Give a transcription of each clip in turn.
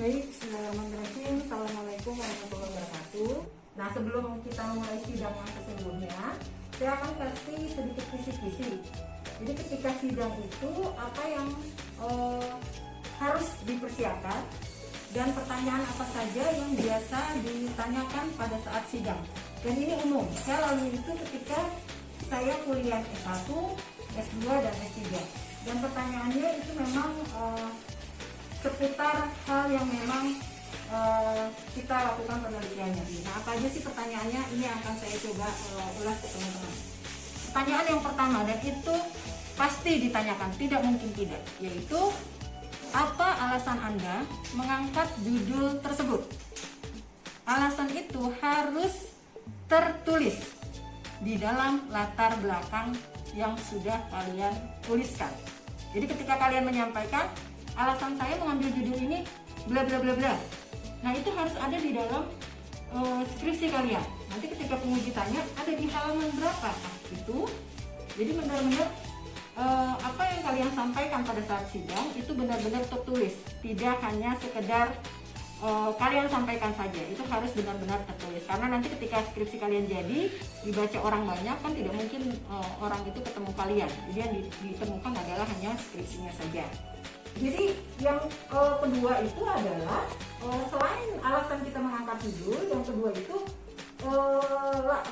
Baik, bismillahirrahmanirrahim. Assalamualaikum warahmatullahi wabarakatuh. Nah, sebelum kita mulai sidang yang sesungguhnya, saya akan kasih sedikit kisi-kisi. Jadi ketika sidang itu apa yang harus dipersiapkan dan pertanyaan apa saja yang biasa ditanyakan pada saat sidang. Dan ini umum. Saya lalui itu ketika saya kuliah S1, S2 dan S3. Dan pertanyaannya itu memang seputar hal yang memang kita lakukan penelitiannya. Nah, apa aja sih pertanyaannya? Ini akan saya coba ulas ke teman-teman. Pertanyaan yang pertama, dan itu pasti ditanyakan, tidak mungkin tidak, yaitu apa alasan Anda mengangkat judul tersebut? Alasan itu harus tertulis di dalam latar belakang yang sudah kalian tuliskan. Jadi ketika kalian menyampaikan alasan saya mengambil judul ini bla bla bla bla, nah itu harus ada di dalam skripsi kalian. Nanti ketika penguji tanya ada di halaman berapa, nah, itu jadi benar-benar apa yang kalian sampaikan pada saat sidang itu benar-benar tertulis, tidak hanya sekedar kalian sampaikan saja, itu harus benar-benar tertulis. Karena nanti ketika skripsi kalian jadi dibaca orang banyak, kan tidak mungkin orang itu ketemu kalian. Jadi yang ditemukan adalah hanya skripsinya saja. Jadi yang kedua itu adalah selain alasan kita mengangkat judul, yang kedua itu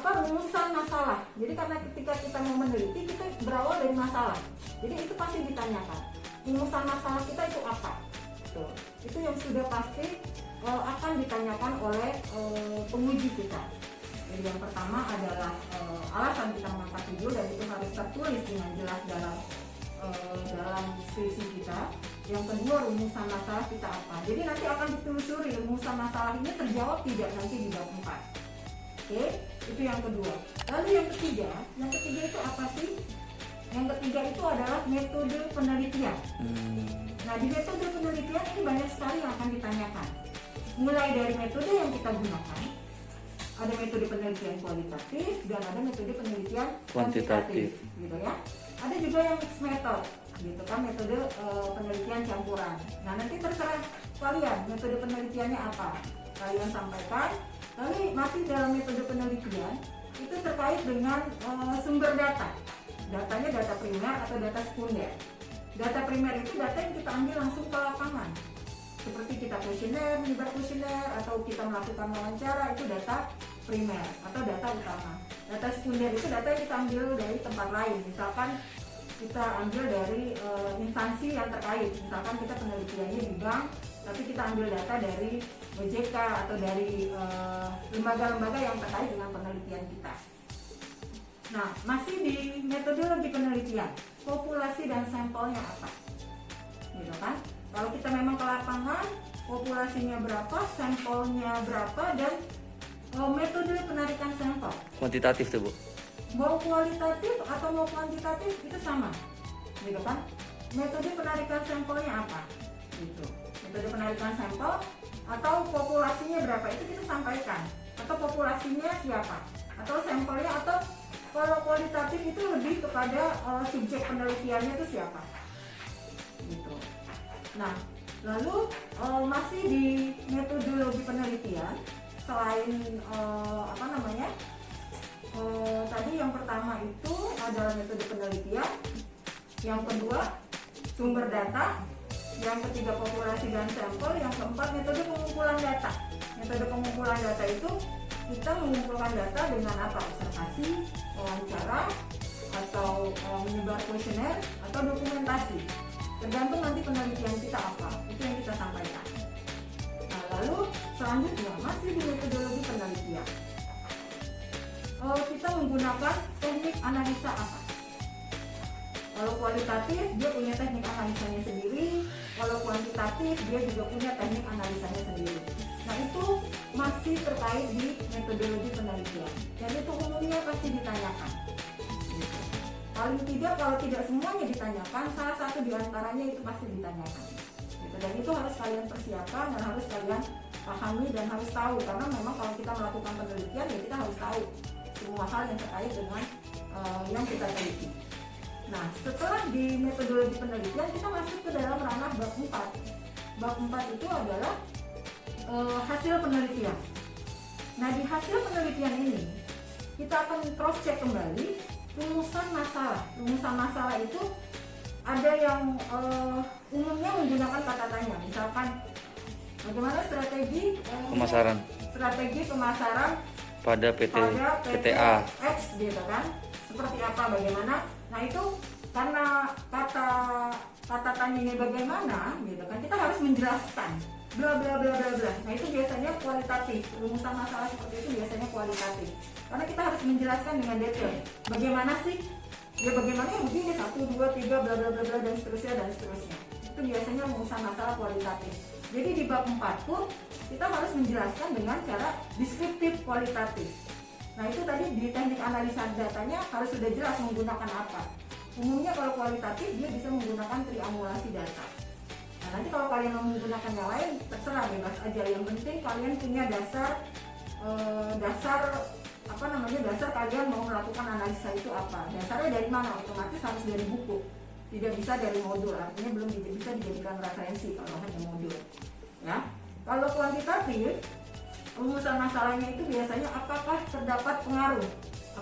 rumusan masalah. Jadi karena ketika kita mau meneliti, kita berawal dari masalah. Jadi itu pasti ditanyakan. Rumusan masalah kita itu apa? Itu yang sudah pasti akan ditanyakan oleh penguji kita. Jadi yang pertama adalah alasan kita mengangkat judul, dan itu harus tertulis dengan jelas dalam skripsi kita. Yang kedua, rumusan masalah kita apa. Jadi nanti akan ditelusuri rumusan masalah ini terjawab tidak nanti di bab 4. Oke, itu yang kedua. Lalu yang ketiga itu apa sih? Yang ketiga itu adalah metode penelitian. Nah, di metode penelitian ini banyak sekali yang akan ditanyakan. Mulai dari metode yang kita gunakan, ada metode penelitian kualitatif dan ada metode penelitian kuantitatif, gitu ya. Ada juga yang mixed method, gitu kan, metode penelitian campuran. Nah, nanti terserah kalian metode penelitiannya apa, kalian sampaikan. Lalu masih dalam metode penelitian itu terkait dengan sumber data. Datanya data primer atau data sekunder. Data primer itu data yang kita ambil langsung ke lapangan, seperti kita kuesioner, menyebar kuesioner, atau kita melakukan wawancara, itu data primer atau data utama. Data sekunder itu data yang kita ambil dari tempat lain, misalkan kita ambil dari instansi yang terkait, misalkan kita penelitiannya di bank, tapi kita ambil data dari OJK atau dari lembaga-lembaga yang terkait dengan penelitian kita. Nah, masih di metodologi penelitian, populasi dan sampelnya apa, gitu kan? Kalau kita memang ke lapangan, populasinya berapa, sampelnya berapa, dan metode penarikan sampel. Kuantitatif tuh, Bu. Mau kualitatif atau mau kuantitatif itu sama, gitu kan? Metode penarikan sampelnya apa, gitu. Metode penarikan sampel atau populasinya berapa itu kita sampaikan, atau populasinya siapa, atau sampelnya, atau kalau kualitatif itu lebih kepada subjek penelitiannya itu siapa, gitu. Nah, lalu masih di metodologi penelitian, selain tadi yang pertama itu adalah metode penelitian, yang kedua sumber data, yang ketiga populasi dan sampel, yang keempat metode pengumpulan data. Metode pengumpulan data itu kita mengumpulkan data dengan apa? Observasi, wawancara, atau menyebar kuesioner, atau dokumentasi. Tergantung nanti penelitian kita apa, itu yang kita sampaikan. Nah, lalu selanjutnya masih di metodologi penelitian, kita menggunakan teknik analisa apa? Kalau kualitatif dia punya teknik analisanya sendiri, kalau kuantitatif dia juga punya teknik analisanya sendiri. Nah, itu masih terkait di metodologi penelitian, dan itu umumnya pasti ditanyakan. Paling tidak, kalau tidak semuanya ditanyakan, salah satu di antaranya itu pasti ditanyakan. Gitu. Dan itu harus kalian persiapkan dan harus kalian pahami dan harus tahu, karena memang kalau kita melakukan penelitian ya kita harus tahu semua hal yang terkait dengan yang kita teliti. Nah, setelah di metodologi penelitian kita masuk ke dalam ranah bab 4. Bab 4 itu adalah hasil penelitian. Nah, di hasil penelitian ini kita akan cross check kembali rumusan masalah. Rumusan masalah itu ada yang umumnya menggunakan kata tanya, misalkan bagaimana strategi pemasaran pada PTA X gitu kan, seperti apa, bagaimana. Nah, itu karena kata tanyanya bagaimana gitu kan, kita harus menjelaskan bla bla bla bla bla. Nah, itu biasanya kualitatif. Rumusan masalah seperti itu biasanya kualitatif, karena kita harus menjelaskan dengan detail bagaimana sih, ya bagaimana yang begini 1, 2, 3 bla bla bla bla dan seterusnya. Itu biasanya rumusan masalah kualitatif. Jadi di bab 4 pun kita harus menjelaskan dengan cara deskriptif kualitatif. Nah, itu tadi di teknik analisa datanya harus sudah jelas menggunakan apa. Umumnya kalau kualitatif dia bisa menggunakan triangulasi data. Nah, nanti kalau kalian mau menggunakan yang lain terserah, bebas aja. Yang penting kalian punya dasar kalian mau melakukan analisa itu apa. Dasarnya dari mana? Otomatis harus dari buku. Tidak bisa dari modul, artinya belum bisa dijadikan referensi kalau hanya modul. Ya, kalau kuantitatif, rumusan masalahnya itu biasanya apakah terdapat pengaruh,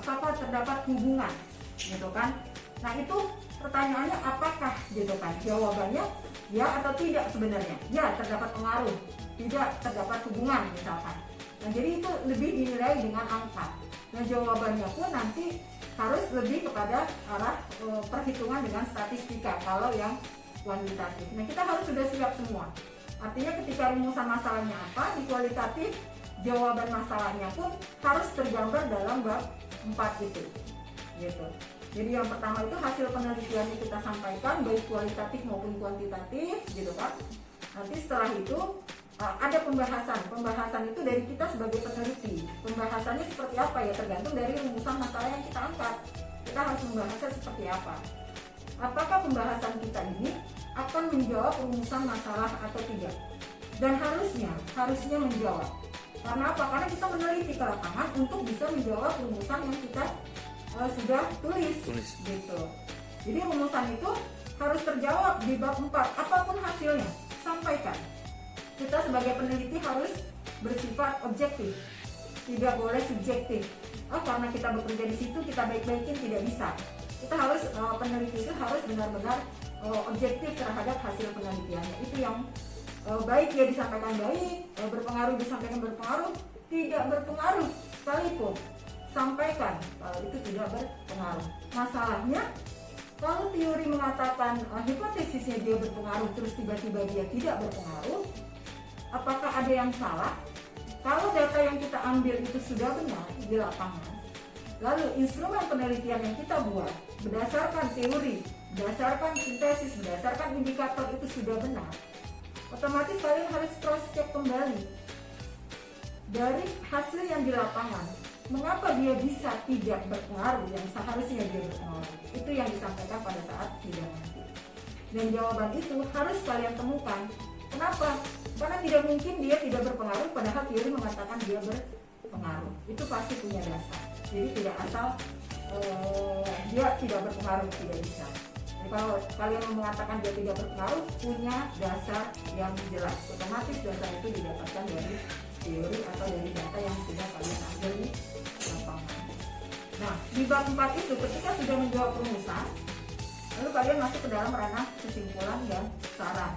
apakah terdapat hubungan, gitu kan? Nah, itu pertanyaannya apakah, gitu kan? Jawabannya ya atau tidak sebenarnya. Ya, terdapat pengaruh, tidak terdapat hubungan misalkan. Nah, jadi itu lebih dinilai dengan angka. Nah, jawabannya pun nanti harus lebih kepada arah perhitungan dengan statistika kalau yang kuantitatif. Nah, kita harus sudah siap semua. Artinya ketika rumusan masalahnya apa, di kualitatif jawaban masalahnya pun harus tergambar dalam bab 4 itu. Gitu. Jadi yang pertama itu hasil penelitian yang kita sampaikan baik kualitatif maupun kuantitatif, gitu kan. Nanti setelah itu ada pembahasan itu dari kita sebagai peneliti. Pembahasannya seperti apa ya, tergantung dari rumusan masalah yang kita angkat. Kita harus membahasnya seperti apa. Apakah pembahasan kita ini akan menjawab rumusan masalah atau tidak? Dan harusnya menjawab. Karena apa? Karena kita meneliti ke lapangan untuk bisa menjawab rumusan yang kita sudah tulis. Gitu. Jadi rumusan itu harus terjawab di bab 4. Apapun hasilnya, sampaikan. Kita sebagai peneliti harus bersifat objektif, tidak boleh subjektif. Karena kita bekerja di situ kita baik-baikin, tidak bisa. Kita harus peneliti itu harus benar-benar objektif terhadap hasil penelitiannya. Itu yang baik ya disampaikan baik, berpengaruh disampaikan berpengaruh, tidak berpengaruh sekalipun sampaikan kalau itu tidak berpengaruh. Masalahnya kalau teori mengatakan hipotesisnya dia berpengaruh terus tiba-tiba dia tidak berpengaruh, apakah ada yang salah? Kalau data yang kita ambil itu sudah benar di lapangan, lalu instrumen penelitian yang kita buat berdasarkan teori, berdasarkan sintesis, berdasarkan indikator itu sudah benar, otomatis kalian harus cross check kembali dari hasil yang di lapangan. Mengapa dia bisa tidak berpengaruh yang seharusnya dia berpengaruh? Itu yang disampaikan pada saat sidang nanti. Dan jawaban itu harus kalian temukan. Kenapa? Karena tidak mungkin dia tidak berpengaruh padahal teori mengatakan dia berpengaruh. Itu pasti punya dasar. Jadi tidak asal dia tidak berpengaruh, tidak bisa. Jadi kalau kalian mengatakan dia tidak berpengaruh, punya dasar yang jelas. Otomatis dasar itu didapatkan dari teori atau dari data yang sudah kalian ambil di lapangan. Nah, di bab 4 itu ketika sudah menjawab rumusan, lalu kalian masuk ke dalam ranah kesimpulan dan saran.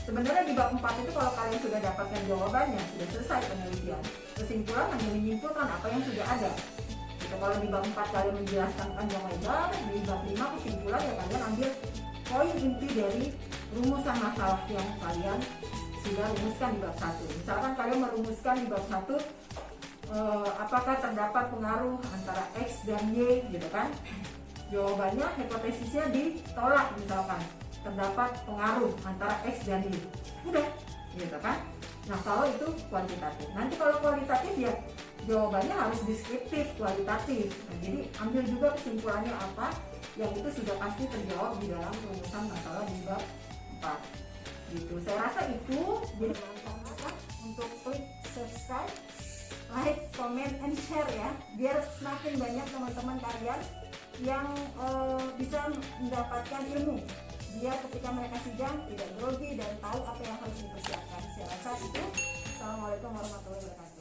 Sebenarnya di bab 4 itu kalau kalian sudah dapatkan jawabannya, sudah selesai penelitian. Kesimpulan hanya menyimpulkan apa yang sudah ada. Gitu, kalau di bab 4 kalian menjelaskan panjang lebar, di bab 5 kesimpulan ya kalian ambil poin inti dari rumusan masalah yang kalian sudah rumuskan di bab 1. Misalkan kalian merumuskan di bab 1 apakah terdapat pengaruh antara X dan Y, gitu kan. Jawabannya hipotesisnya ditolak, misalkan terdapat pengaruh antara X dan Y. Udah, gitu kan. Nah, kalau itu kuantitatif. Nanti kalau kualitatif ya jawabannya harus deskriptif, kualitatif. Nah, jadi ambil juga kesimpulannya apa yang itu sudah pasti terjawab di dalam rumusan masalah di bab 4. Gitu. Saya rasa itu. Jadi jangan lupa untuk klik subscribe, like, comment, and share ya, biar semakin banyak teman-teman kalian yang bisa mendapatkan ilmu. Biar ketika mereka sidang tidak grogi dan tahu apa yang harus dipersiapkan. Saya rasa itu. Assalamualaikum. warahmatullahi wabarakatuh.